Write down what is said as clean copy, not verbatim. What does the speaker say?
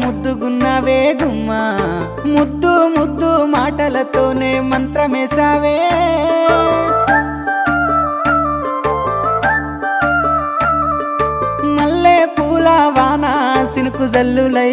ముద్దుగున్నావే గుమ్మా ముద్దు ముద్దు మాటలతోనే మంత్రమేసావే మల్లె పూల వాన సినుకు జల్లులై